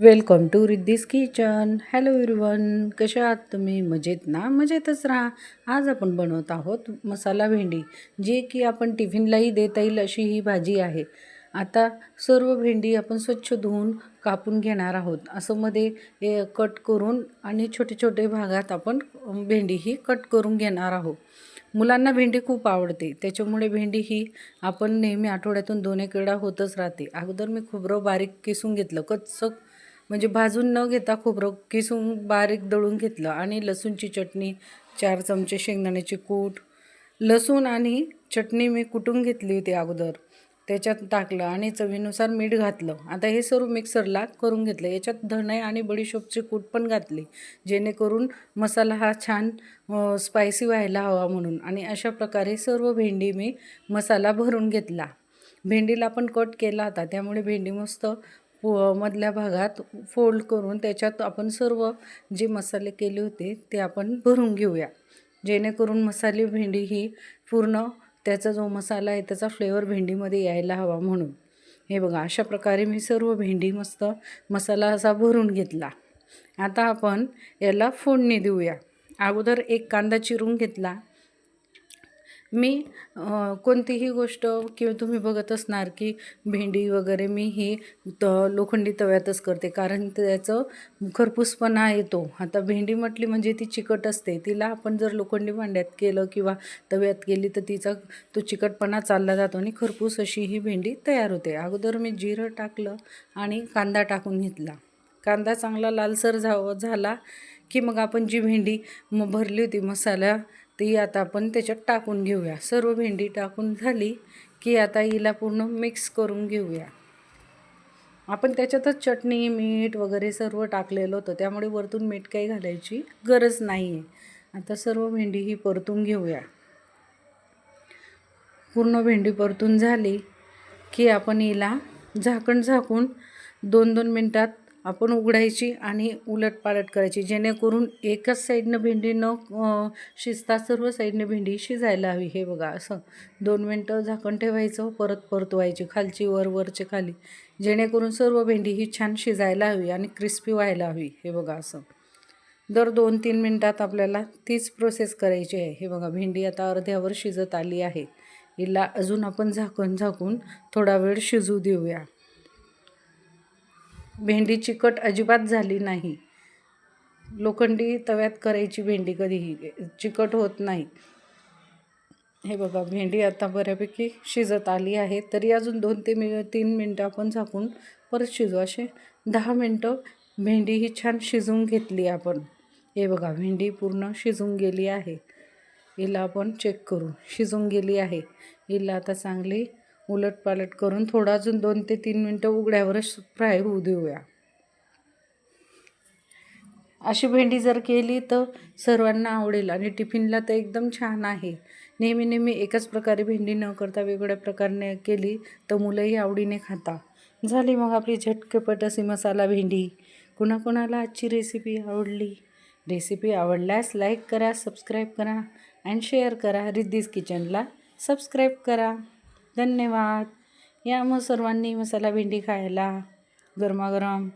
Welcome to Riddhi's kitchen. Hello everyone, कसे आहात तुम्ही? मजेत ना? मजेतच राहा. आज आपण बनवत आहोत मसाला भेंडी, जी की आपण टिफिनलाही देता येईल अशी ही भाजी आहे. आता सर्व भेंडी आपण स्वच्छ धुवून कापून घेणार आहोत. असं मध्ये कट करून आणि छोटे छोटे भागात आपण भेंडी ही कट करून घेणार आहोत. मुलांना भेंडी खूप आवडते, त्याच्यामुळे भेंडी ही आपण नेहमी आठवड्यातून 2-1 वेळा होतच राहते. अगोदर मी खोबरं बारीक किसून घेतलं, कच्चं म्हणजे भाजून न घेता खोबरं किसून बारीक दळून घेतलं आणि लसूणची चटणी, 4 चमचे शेंगदाण्याचे कूट, लसूण आणि चटणी मी कुटून घेतली होती अगोदर, त्याच्यात टाकलं आणि चवीनुसार मीठ घातलं. आता हे सर्व मिक्सरला करून घेतलं. याच्यात धणे आणि बडीशोपचे कूट पण घातले, जेणेकरून मसाला हा छान स्पायसी व्हायला हवा म्हणून. आणि अशा प्रकारे सर्व भेंडी मी मसाला भरून घेतला. भेंडीला पण कट केला होता, त्यामुळे भेंडी मस्त मधल्या भागात फोल्ड करून त्याच्यात आपण सर्व जे मसाले केले होते ते आपण भरून घेऊया, जेणेकरून मसाले भेंडी ही पूर्ण त्याचा जो मसाला आहे त्याचा फ्लेवर भेंडीमध्ये यायला हवा म्हणून. हे बघा, अशा प्रकारे मी सर्व भेंडी मस्त मसाला असा भरून घेतला. आता आपण याला फोडणी देऊया. अगोदर एक कांदा चिरून घेतला. मी कोणतीही गोष्ट किंवा तुम्ही बघत असणार की भेंडी वगैरे मी ही लोखंडी तव्यातच करते, कारण त्याचं खरपूसपणा येतो. आता भेंडी म्हटली म्हणजे ती चिकट असते, तिला आपण जर लोखंडी भांड्यात केलं किंवा तव्यात केली तर तिचा तो चिकटपणा चालला जातो आणि खरपूस अशी ही भेंडी तयार होते. अगोदर मी जिरं टाकलं आणि कांदा टाकून घेतला. कांदा चांगला लालसर झाला की मग आपण जी भेंडी भरली होती मसाला ती आता आपण त्याच्यात टाकून घेऊया. सर्व भेंडी टाकून झाली की आता हिला पूर्ण मिक्स करून घेऊया. आपण त्याच्यातच चटणी, मीठ वगैरे सर्व टाकलेलं होतं, त्यामुळे वरतून मीठ काही घालायची गरज नाही आहे. आता सर्व भेंडी ही परतून घेऊया. पूर्ण भेंडी परतून झाली की आपण हिला झाकून 2-2 मिनटात आपण उघडायची आणि उलटपालट करायची, जेणेकरून एकाच साईडनं भेंडी न शिजता सर्व साईडने भेंडी शिजायला हवी. हे बघा, असं 2 मिनटं झाकण ठेवायचं, परत परतवायची खालची वर, वरचे खाली, जेणेकरून सर्व भेंडी ही छान शिजायला हवी आणि क्रिस्पी व्हायला हवी. हे बघा, असं दर 2-3 मिनटात आपल्याला तीच प्रोसेस करायची आहे. हे बघा, भेंडी आता अर्ध्यावर शिजत आली आहे. हिला अजून आपण झाकून थोडा वेळ शिजू देऊया. भेंडी चिकट अजिबात झाली नाही. लोखंडी तव्यात करायची भेंडी कधीही चिकट होत नाही. हे बघा, भेंडी आता बऱ्यापैकी शिजत आली आहे, तरी अजून 2 ते 3 मिनटं आपण झाकून परत शिजू. असे 10 मिनटं भेंडी ही छान शिजवून घेतली आपण. हे बघा, भेंडी पूर्ण शिजून गेली आहे. हिला आपण चेक करू, शिजून गेली आहे. हिला आता चांगली उलटपालट करून थोडं अजून 2 ते 3 मिनटं उघड्यावरच फ्राय होऊ देऊया. अशी भेंडी जर केली तर सर्वांना आवडेल आणि टिफिनला तर एकदम छान आहे. नेहमी एकाच प्रकारे भेंडी न करता वेगवेगळ्या प्रकारे केली तर मुलंही आवडीने खाता. झाली मग आपली झटपट अशी मसाला भेंडी. कुणाकुणाला आजची रेसिपी आवडली? रेसिपी आवडल्यास लाईक करा, सबस्क्राईब करा आणि शेअर करा. रिद्धीज किचनला सबस्क्राईब करा. धन्यवाद. या मग सर्वांनी मसाला भेंडी खायला गरमागरम.